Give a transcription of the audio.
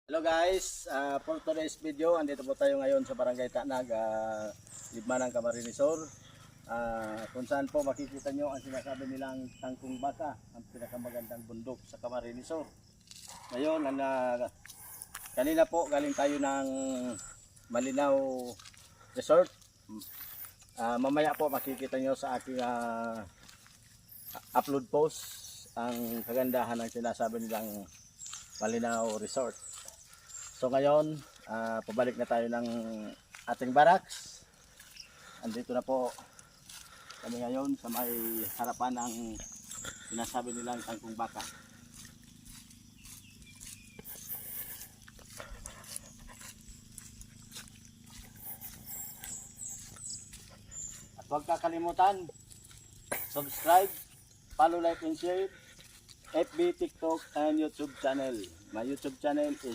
Hello guys, for today's video, andito po tayo ngayon sa Barangay Tanag, Libmanang Camarinesor. Kung saan po makikita nyo ang sinasabi nilang Tangkong Baka, ang pinakamagandang bundok sa Camarinesor. Ngayon, kanina po galing tayo ng Malinaw Resort. Mamaya po makikita nyo sa aking upload post ang kagandahan ng sinasabi nilang Malinaw Resort. So ngayon, pabalik na tayo ng ating barracks. Andito na po kami ngayon sa may harapan ng sinasabi nilang Tangkong Baka. At huwag kakalimutan, subscribe, follow, like, and share FB, TikTok, and YouTube channel. My YouTube channel is